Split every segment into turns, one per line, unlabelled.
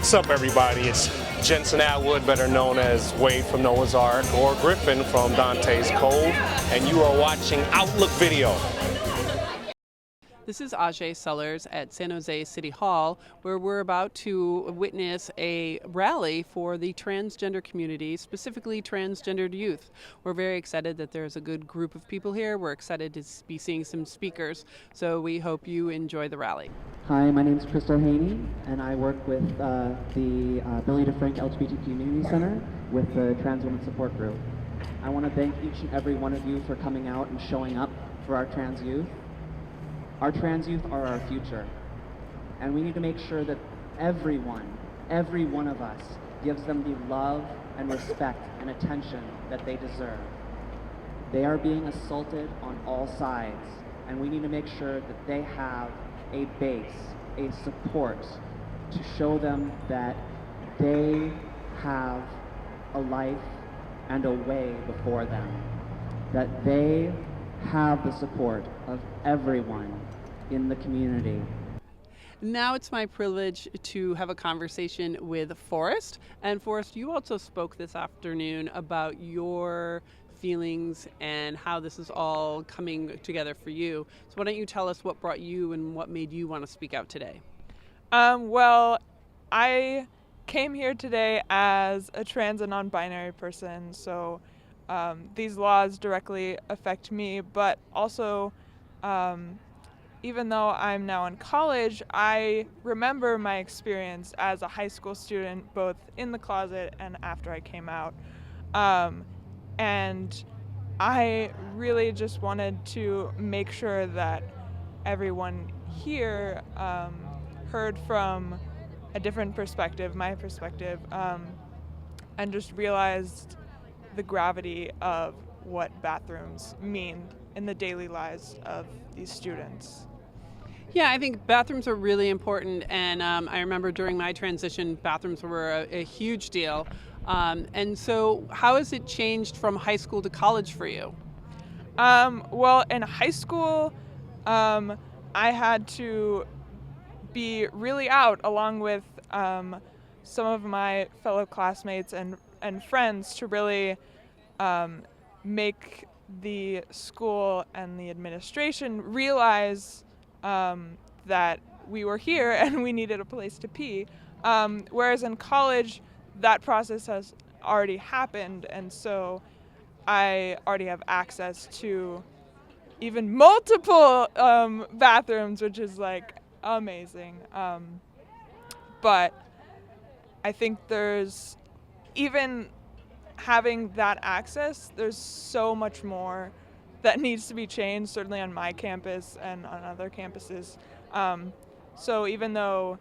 What's up, everybody? It's Jensen Atwood, better known as Wade from Noah's Ark, or Griffin from Dante's Cove, and you are watching Outlook Video.
This is Ajay Sellers at San Jose City Hall, where we're about to witness a rally for the transgender community, specifically transgendered youth. We're very excited that there's a good group of people here. We're excited to be seeing some speakers, so we hope you enjoy the rally.
Hi, my name is Crystal Haney, and I work with the Billy DeFrank LGBT Community Center with the Trans Women Support Group. I want to thank each and every one of you for coming out and showing up for our trans youth. Our trans youth are our future, and we need to make sure that every one of us gives them the love and respect and attention that they deserve. They are being assaulted on all sides, and we need to make sure that they have a base, a support to show them that they have a life and a way before them, that they have the support of everyone in the community.
Now it's my privilege to have a conversation with Forrest. And Forrest, you also spoke this afternoon about your feelings and how this is all coming together for you. So why don't you tell us what brought you and what made you want to speak out today?
Well, I came here today as a trans and non-binary person, so these laws directly affect me, but also even though I'm now in college, I remember my experience as a high school student, both in the closet and after I came out. And I really just wanted to make sure that everyone here heard from a different perspective, my perspective, and just realized the gravity of what bathrooms mean in the daily lives of these students.
Yeah, I think bathrooms are really important, and I remember during my transition, bathrooms were a huge deal. And so how has it changed from high school to college for you?
Well, in high school, I had to be really out along with some of my fellow classmates and friends to really make the school and the administration realize that we were here and we needed a place to pee. Whereas in college, that process has already happened, and so I already have access to even multiple bathrooms, which is like amazing. But I think there's, even having that access, there's so much more that needs to be changed, certainly on my campus and on other campuses. So even though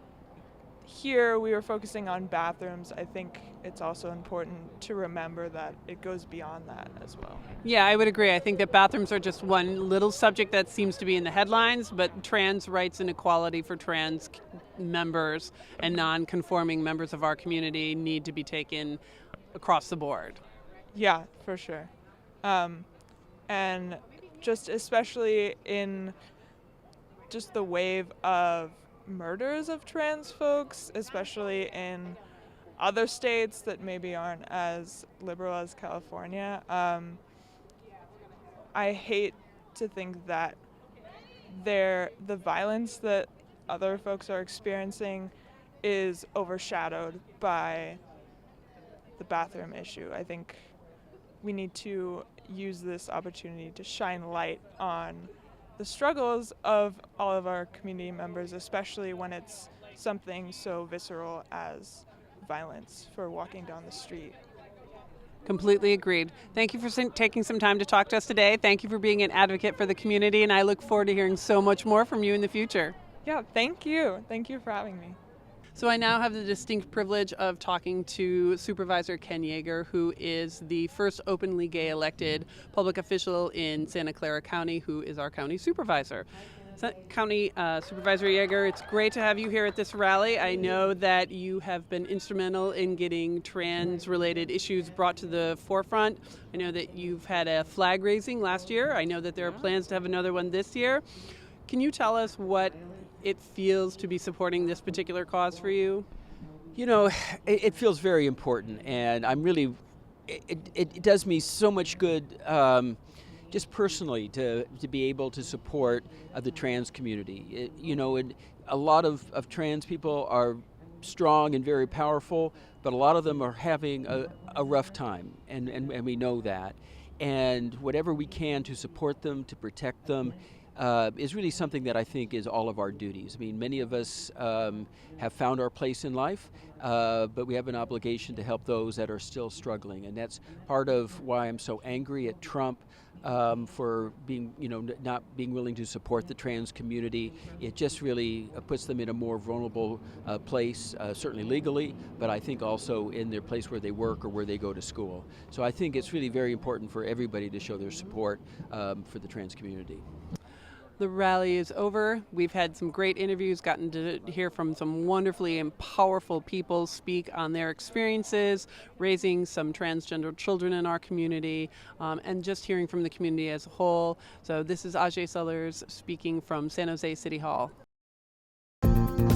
here we were focusing on bathrooms, I think it's also important to remember that it goes beyond that as well.
Yeah, I would agree. I think that bathrooms are just one little subject that seems to be in the headlines, but trans rights and equality for trans members and non-conforming members of our community need to be taken across the board.
Yeah, for sure. And just especially in just the wave of murders of trans folks, especially in other states that maybe aren't as liberal as California. I hate to think that the violence that other folks are experiencing is overshadowed by the bathroom issue. I think we need to use this opportunity to shine light on the struggles of all of our community members, especially when it's something so visceral as violence for walking down the street.
Completely agreed. Thank you for taking some time to talk to us today. Thank you for being an advocate for the community, and I look forward to hearing so much more from you in the future.
Yeah, thank you. Thank you for having me.
So I now have the distinct privilege of talking to Supervisor Ken Yeager, who is the first openly gay elected public official in Santa Clara County, who is our county supervisor. County Supervisor Yeager, it's great to have you here at this rally. I know that you have been instrumental in getting trans-related issues brought to the forefront. I know that you've had a flag raising last year. I know that there are plans to have another one this year. Can you tell us what it feels to be supporting this particular cause for you?
You know, it feels very important, and I'm really, it does me so much good just personally to be able to support the trans community. And a lot of trans people are strong and very powerful, but a lot of them are having a rough time, and we know that. And whatever we can to support them, to protect them, is really something that I think is all of our duties. I mean, many of us have found our place in life, but we have an obligation to help those that are still struggling. And that's part of why I'm so angry at Trump for being, not being willing to support the trans community. It just really puts them in a more vulnerable place, certainly legally, but I think also in their place where they work or where they go to school. So I think it's really very important for everybody to show their support for the trans community.
The rally is over. We've had some great interviews, gotten to hear from some wonderfully and powerful people speak on their experiences, raising some transgender children in our community, and just hearing from the community as a whole. So this is Ajay Sellers speaking from San Jose City Hall.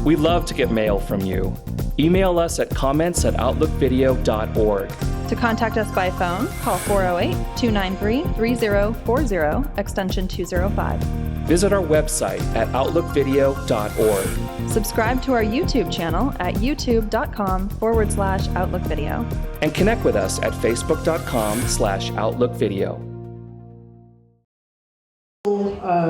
We love to get mail from you. Email us at comments@outlookvideo.org.
To contact us by phone, call 408-293-3040, extension 205.
Visit our website at outlookvideo.org.
Subscribe to our YouTube channel at youtube.com/outlookvideo.
And connect with us at facebook.com/outlookvideo.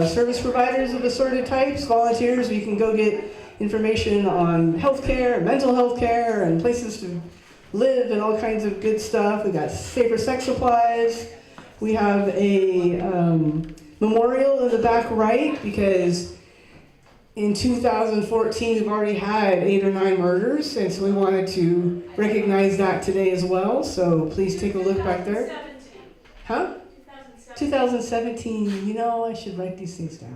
Service providers of assorted types, volunteers, we can go get information on healthcare, mental health care, and places to live and all kinds of good stuff. We got safer sex supplies. We have a memorial in the back right because in 2014 we've already had 8 or 9 murders, and so we wanted to recognize that today as well. So please take a look back there. Huh? 2017. I should write these things down.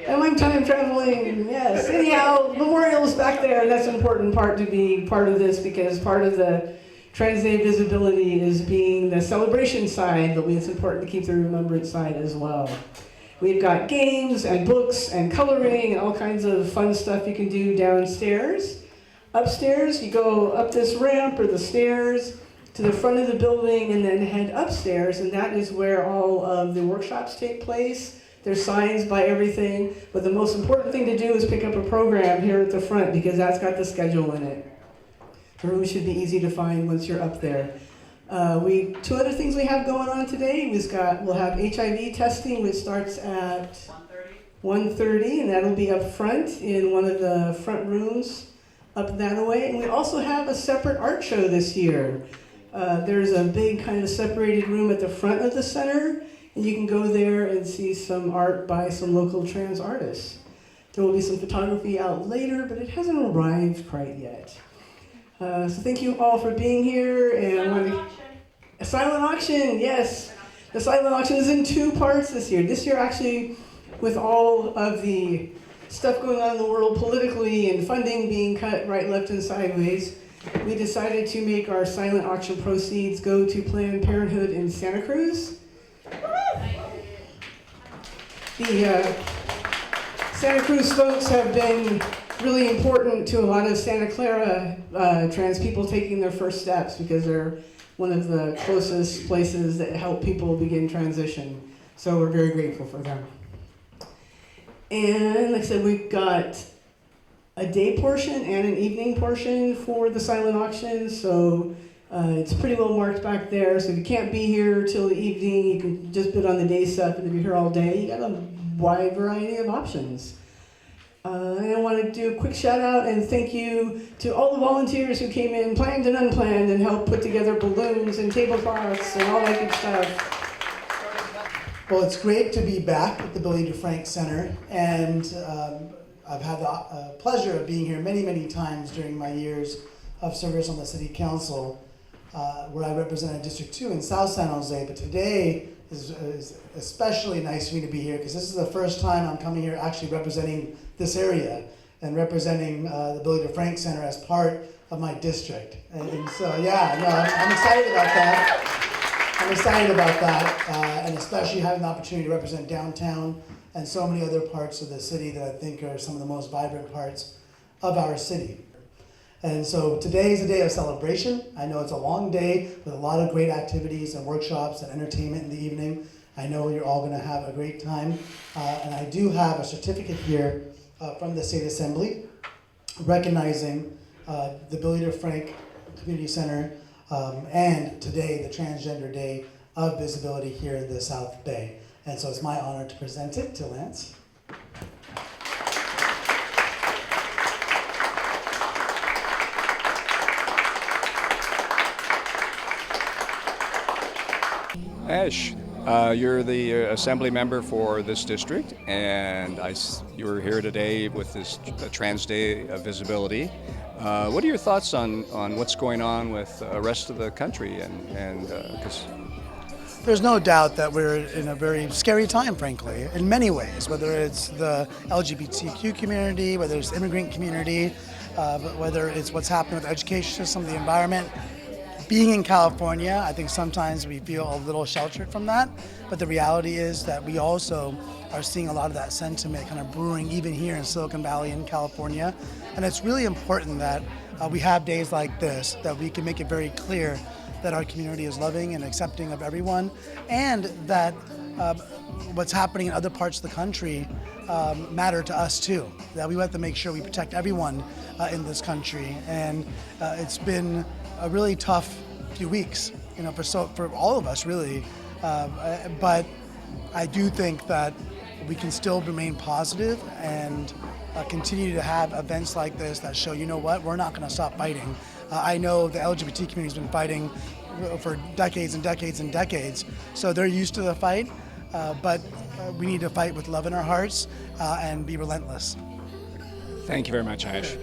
And I'm time traveling, yes. Anyhow, memorials back there, and that's an important part to be part of this because part of the Trans Day visibility is being the celebration side, but it's important to keep the remembrance side as well. We've got games and books and coloring and all kinds of fun stuff you can do downstairs. Upstairs, you go up this ramp or the stairs to the front of the building and then head upstairs, and that is where all of the workshops take place. There's signs by everything, but the most important thing to do is pick up a program here at the front because that's got the schedule in it. The room should be easy to find once you're up there. 2 other things we have going on today. We'll have HIV testing, which starts at 1:30, and that'll be up front in one of the front rooms up that way. And we also have a separate art show this year. There's a big kind of separated room at the front of the center, and you can go there and see some art by some local trans artists. There will be some photography out later, but it hasn't arrived quite yet. So thank you all for being here. And a silent auction, yes. The silent auction is in 2 parts this year. This year, actually, with all of the stuff going on in the world politically and funding being cut right, left, and sideways, we decided to make our silent auction proceeds go to Planned Parenthood in Santa Cruz. The Santa Cruz folks have been really important to a lot of Santa Clara trans people taking their first steps because they're one of the closest places that help people begin transition. So we're very grateful for them. And like I said, we've got a day portion and an evening portion for the silent auction. So it's pretty well marked back there. So if you can't be here till the evening, you can just bid on the day stuff. And if you're here all day, you got a wide variety of options. And I want to do a quick shout out and thank you to all the volunteers who came in, planned and unplanned, and helped put together balloons and tablecloths and all that good stuff.
Well, it's great to be back at the Billy DeFrank Center, and I've had the pleasure of being here many, many times during my years of service on the City Council, where I represented District 2 in South San Jose, but today is especially nice for me to be here because this is the first time I'm coming here actually representing this area and representing the Billy DeFrank Center as part of my district. And so, yeah, no, I'm excited about that. I'm excited about that, and especially having the opportunity to represent downtown and so many other parts of the city that I think are some of the most vibrant parts of our city. And so today is a day of celebration. I know it's a long day with a lot of great activities and workshops and entertainment in the evening. I know you're all going to have a great time. And I do have a certificate here from the State Assembly recognizing the Billy DeFrank Community Center and today, the Transgender Day of Visibility here in the South Bay. And so it's my honor to present it to Lance.
Ash, you're the assembly member for this district, and you're here today with this Trans Day of Visibility. What are your thoughts on what's going on with the rest of the country? Because
there's no doubt that we're in a very scary time, frankly, in many ways, whether it's the LGBTQ community, whether it's the immigrant community, whether it's what's happening with the education system, the environment. Being in California, I think sometimes we feel a little sheltered from that, but the reality is that we also are seeing a lot of that sentiment kind of brewing even here in Silicon Valley in California. And it's really important that we have days like this, that we can make it very clear that our community is loving and accepting of everyone, and that what's happening in other parts of the country matter to us too. That we have to make sure we protect everyone in this country. And it's been a really tough few weeks, for all of us really. But I do think that we can still remain positive and continue to have events like this that show, we're not going to stop fighting. I know the LGBT community has been fighting for decades and decades and decades, so they're used to the fight, but we need to fight with love in our hearts and be relentless.
thank you very much, Ash.